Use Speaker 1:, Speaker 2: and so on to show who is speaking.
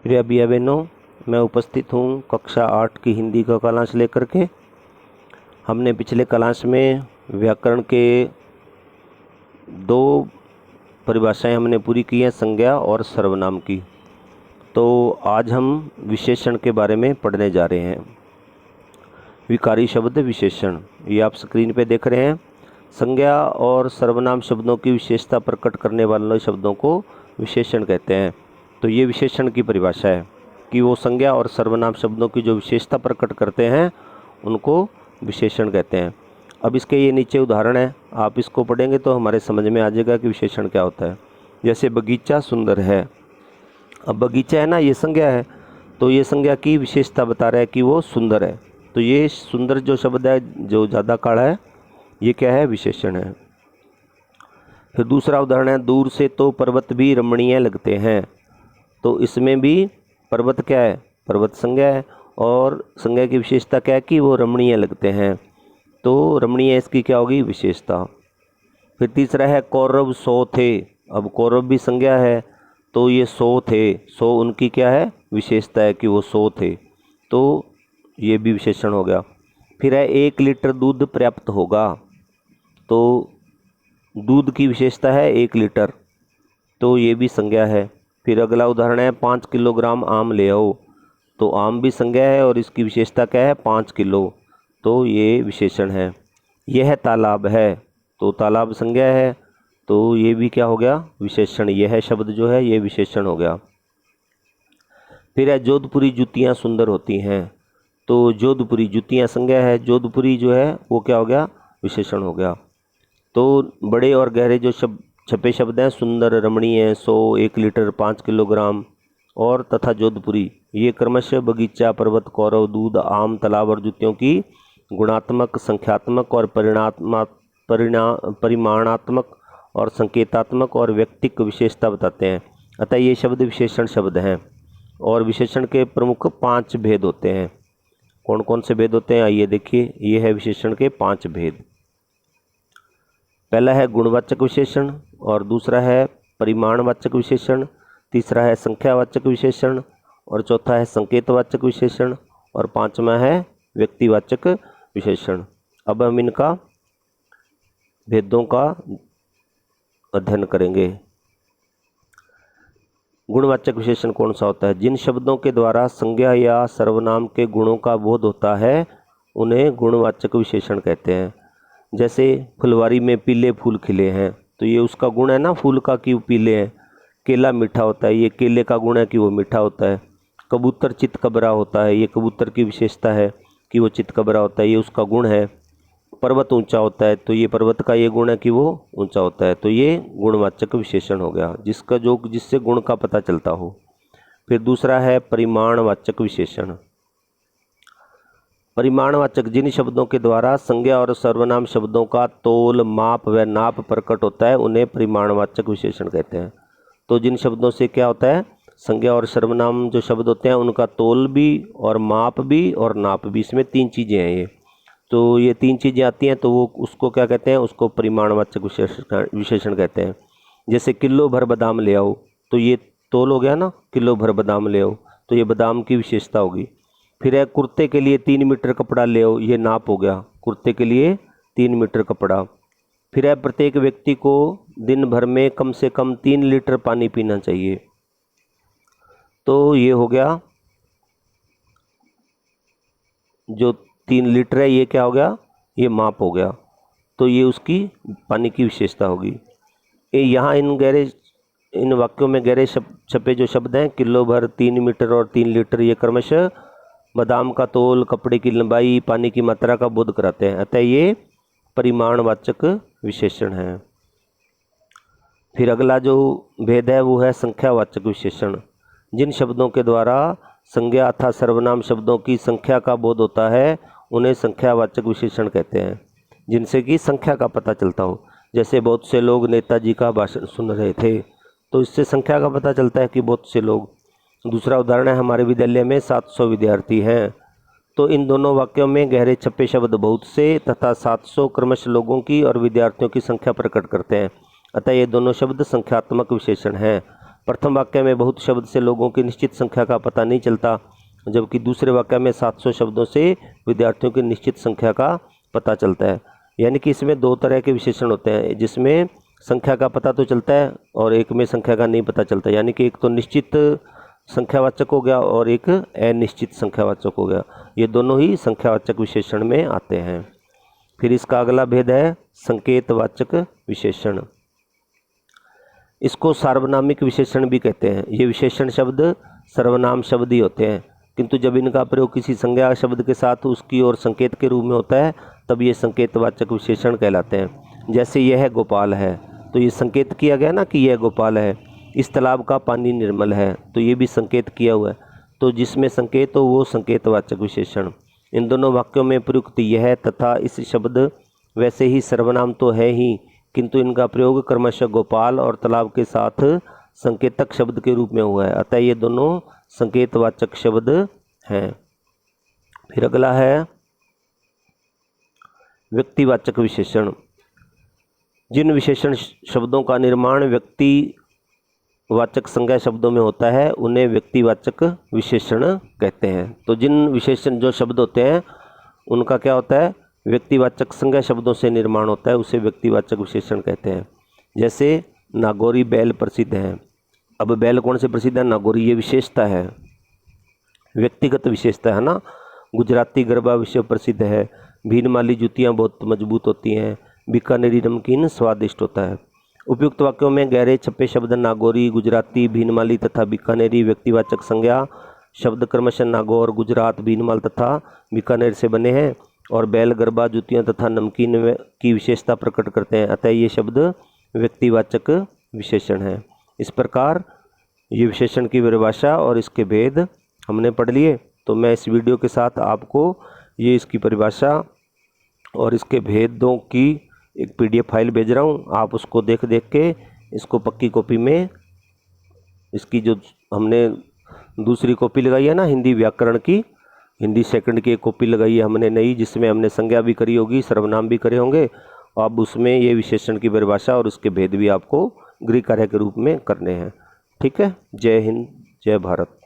Speaker 1: प्रिय भैया बहनों, मैं उपस्थित हूँ कक्षा 8 की हिंदी का क्लास लेकर के। हमने पिछले क्लास में व्याकरण के 2 परिभाषाएं हमने पूरी की हैं, संज्ञा और सर्वनाम की। तो आज हम विशेषण के बारे में पढ़ने जा रहे हैं। विकारी शब्द विशेषण, ये आप स्क्रीन पे देख रहे हैं। संज्ञा और सर्वनाम शब्दों की विशेषता प्रकट करने वाले शब्दों को विशेषण कहते हैं। तो ये विशेषण की परिभाषा है कि वो संज्ञा और सर्वनाम शब्दों की जो विशेषता प्रकट करते हैं उनको विशेषण कहते हैं। अब इसके ये नीचे उदाहरण है, आप इसको पढ़ेंगे तो हमारे समझ में आ जाएगा कि विशेषण क्या होता है। जैसे बगीचा सुंदर है। अब बगीचा है ना, ये संज्ञा है, तो ये संज्ञा की विशेषता बता रहा है कि वो सुंदर है। तो ये सुंदर जो शब्द है, जो ज़्यादा काढ़ा है, ये क्या है? विशेषण है। फिर दूसरा उदाहरण है, दूर से तो पर्वत भी रमणीय लगते हैं। तो इसमें भी पर्वत क्या है? पर्वत संज्ञा है, और संज्ञा की विशेषता क्या है कि वो रमणीय लगते हैं। तो रमणीय इसकी क्या होगी? विशेषता। फिर तीसरा है, कौरव 100 थे। अब कौरव भी संज्ञा है, तो ये 100 थे, 100 उनकी क्या है? विशेषता है कि वो 100 थे, तो ये भी विशेषण हो गया। फिर है, 1 लीटर दूध पर्याप्त होगा। तो दूध की विशेषता है 1 लीटर, तो ये भी संज्ञा है। फिर अगला उदाहरण है, 5 किलोग्राम आम ले आओ। तो आम भी संज्ञा है और इसकी विशेषता क्या है? 5 किलो, तो ये विशेषण है। यह तालाब है, तो तालाब संज्ञा है, तो ये भी क्या हो गया? विशेषण। यह शब्द जो है ये विशेषण हो गया। फिर है, जोधपुरी जूतियाँ सुंदर होती हैं। तो जोधपुरी जूतियाँ संज्ञा है, जोधपुरी जो है वो क्या हो गया? विशेषण हो गया। तो बड़े और गहरे जो छपे शब्द हैं, सुंदर, रमणीय, 100, 1 लीटर, 5 किलोग्राम और तथा जोधपुरी, ये क्रमशः बगीचा, पर्वत, कौरव, दूध, आम, तालाब और जूतियों की गुणात्मक, संख्यात्मक और परिमाणात्मक और संकेतात्मक और व्यक्तिक विशेषता बताते हैं। अतः ये शब्द विशेषण शब्द हैं। और विशेषण के प्रमुख 5 भेद होते हैं। कौन कौन से भेद होते हैं? आइए देखिए, ये है विशेषण के 5 भेद। पहला है गुणवाचक विशेषण, और दूसरा है परिमाणवाचक विशेषण, तीसरा है संख्यावाचक विशेषण, और चौथा है संकेतवाचक विशेषण, और 5वां है व्यक्तिवाचक विशेषण। अब हम इनका भेदों का अध्ययन करेंगे। गुणवाचक विशेषण कौन सा होता है? जिन शब्दों के द्वारा संज्ञा या सर्वनाम के गुणों का बोध होता है उन्हें गुणवाचक विशेषण कहते हैं। जैसे फुलवारी में पीले फूल खिले हैं, तो ये उसका गुण है ना फूल का कि वो पीले हैं। केला मीठा होता है, ये केले का गुण है कि वो मीठा होता है। कबूतर चितकबरा होता है, ये कबूतर की विशेषता है कि वो चितकबरा होता है, ये उसका गुण है। पर्वत ऊंचा होता है, तो ये पर्वत का ये गुण है कि वो ऊंचा होता है। तो ये गुणवाचक विशेषण हो गया, जिससे गुण का पता चलता हो। फिर दूसरा है परिमाणवाचक विशेषण। परिमाणवाचक, जिन शब्दों के द्वारा संज्ञा और सर्वनाम शब्दों का तोल, माप व नाप प्रकट होता है उन्हें परिमाणवाचक विशेषण कहते हैं। तो जिन शब्दों से क्या होता है? संज्ञा और सर्वनाम जो शब्द होते हैं उनका तोल भी और माप भी और नाप भी, इसमें 3 चीज़ें हैं ये। तो ये 3 चीज़ें आती हैं, तो वो उसको क्या कहते हैं? उसको परिमाणवाचक विशेषण कहते हैं। जैसे किलो भर बादाम ले आओ, तो ये तोल हो गया ना, किलो भर बादाम ले आओ, तो ये बादाम की विशेषता होगी। फिर है, कुर्ते के लिए 3 मीटर कपड़ा ले आओ, ये नाप हो गया, कुर्ते के लिए 3 मीटर कपड़ा। फिर है, प्रत्येक व्यक्ति को दिन भर में कम से कम 3 लीटर पानी पीना चाहिए। तो ये हो गया, जो 3 लीटर है ये क्या हो गया? ये माप हो गया, तो ये उसकी पानी की विशेषता होगी। यहाँ इन वाक्यों में गहरे छपे जो शब्द हैं, किलो भर, 3 मीटर और 3 लीटर, ये क्रमशः बादाम का तोल, कपड़े की लंबाई, पानी की मात्रा का बोध कराते हैं। अतः ये परिमाणवाचक विशेषण है। फिर अगला जो भेद है वो है संख्यावाचक विशेषण। जिन शब्दों के द्वारा संज्ञा अथवा सर्वनाम शब्दों की संख्या का बोध होता है उन्हें संख्यावाचक विशेषण कहते हैं, जिनसे कि संख्या का पता चलता हो। जैसे बहुत से लोग नेताजी का भाषण सुन रहे थे, तो इससे संख्या का पता चलता है कि बहुत से लोग। दूसरा उदाहरण है, हमारे विद्यालय में 700 विद्यार्थी हैं। तो इन दोनों वाक्यों में गहरे छपे शब्द बहुत से तथा 700 क्रमश लोगों की और विद्यार्थियों की संख्या प्रकट करते हैं। अतः ये दोनों शब्द संख्यात्मक विशेषण हैं। प्रथम वाक्य में बहुत शब्द से लोगों की निश्चित संख्या का पता नहीं चलता, जबकि दूसरे वाक्य में 700 शब्दों से विद्यार्थियों की निश्चित संख्या का पता चलता है। यानी कि इसमें दो तरह के विशेषण होते हैं, जिसमें संख्या का पता तो चलता है और एक में संख्या का नहीं पता चलता। यानी कि एक तो निश्चित संख्यावाचक हो गया और एक अनिश्चित संख्यावाचक हो गया। ये दोनों ही संख्यावाचक विशेषण में आते हैं। फिर इसका अगला भेद है संकेतवाचक विशेषण। इसको सार्वनामिक विशेषण भी कहते हैं। ये विशेषण शब्द सर्वनाम शब्द ही होते हैं, किंतु जब इनका प्रयोग किसी संज्ञा शब्द के साथ उसकी ओर संकेत के रूप में होता है तब ये संकेतवाचक विशेषण कहलाते हैं। जैसे यह गोपाल है, तो ये संकेत किया गया ना कि यह गोपाल है। इस तालाब का पानी निर्मल है, तो ये भी संकेत किया हुआ है। तो जिसमें संकेत हो वो संकेतवाचक विशेषण। इन दोनों वाक्यों में प्रयुक्त यह तथा इस शब्द वैसे ही सर्वनाम तो है ही, किंतु इनका प्रयोग क्रमशः गोपाल और तालाब के साथ संकेतक शब्द के रूप में हुआ है, अतः ये दोनों संकेतवाचक शब्द हैं। फिर अगला है व्यक्तिवाचक विशेषण। जिन विशेषण शब्दों का निर्माण व्यक्तिवाचक संज्ञा शब्दों में होता है उन्हें व्यक्तिवाचक विशेषण कहते हैं। तो जिन विशेषण जो शब्द होते हैं उनका क्या होता है, व्यक्तिवाचक संज्ञा शब्दों से निर्माण होता है, उसे व्यक्तिवाचक विशेषण कहते हैं। जैसे नागौरी बैल प्रसिद्ध है। अब बैल कौन से प्रसिद्ध है, नागौरी, ये विशेषता है, व्यक्तिगत विशेषता है ना। गुजराती गरबा विश्व प्रसिद्ध है। भीनमाली जूतियाँ बहुत मजबूत होती हैं। बीकानेरी नमकीन स्वादिष्ट होता है। उपयुक्त वाक्यों में गहरे छपे शब्द नागौरी, गुजराती, भीनमाली तथा बीकानेरी व्यक्तिवाचक संज्ञा शब्द क्रमशः नागौर, गुजरात, भीनमाल तथा बीकानेर से बने हैं और बैल, गरबा, जूतियाँ तथा नमकीन की विशेषता प्रकट करते हैं, अतः ये शब्द व्यक्तिवाचक विशेषण हैं। इस प्रकार ये विशेषण की परिभाषा और इसके भेद हमने पढ़ लिए। तो मैं इस वीडियो के साथ आपको ये इसकी परिभाषा और इसके भेदों की एक PDF फाइल भेज रहा हूँ। आप उसको देख के इसको पक्की कॉपी में, इसकी जो हमने दूसरी कॉपी लगाई है ना हिंदी व्याकरण की, हिंदी सेकंड की एक कॉपी लगाई है हमने नई, जिसमें हमने संज्ञा भी करी होगी, सर्वनाम भी करे होंगे। अब उसमें ये विशेषण की परिभाषा और उसके भेद भी आपको गृह कार्य के रूप में करने हैं। ठीक है। जय हिंद, जय भारत।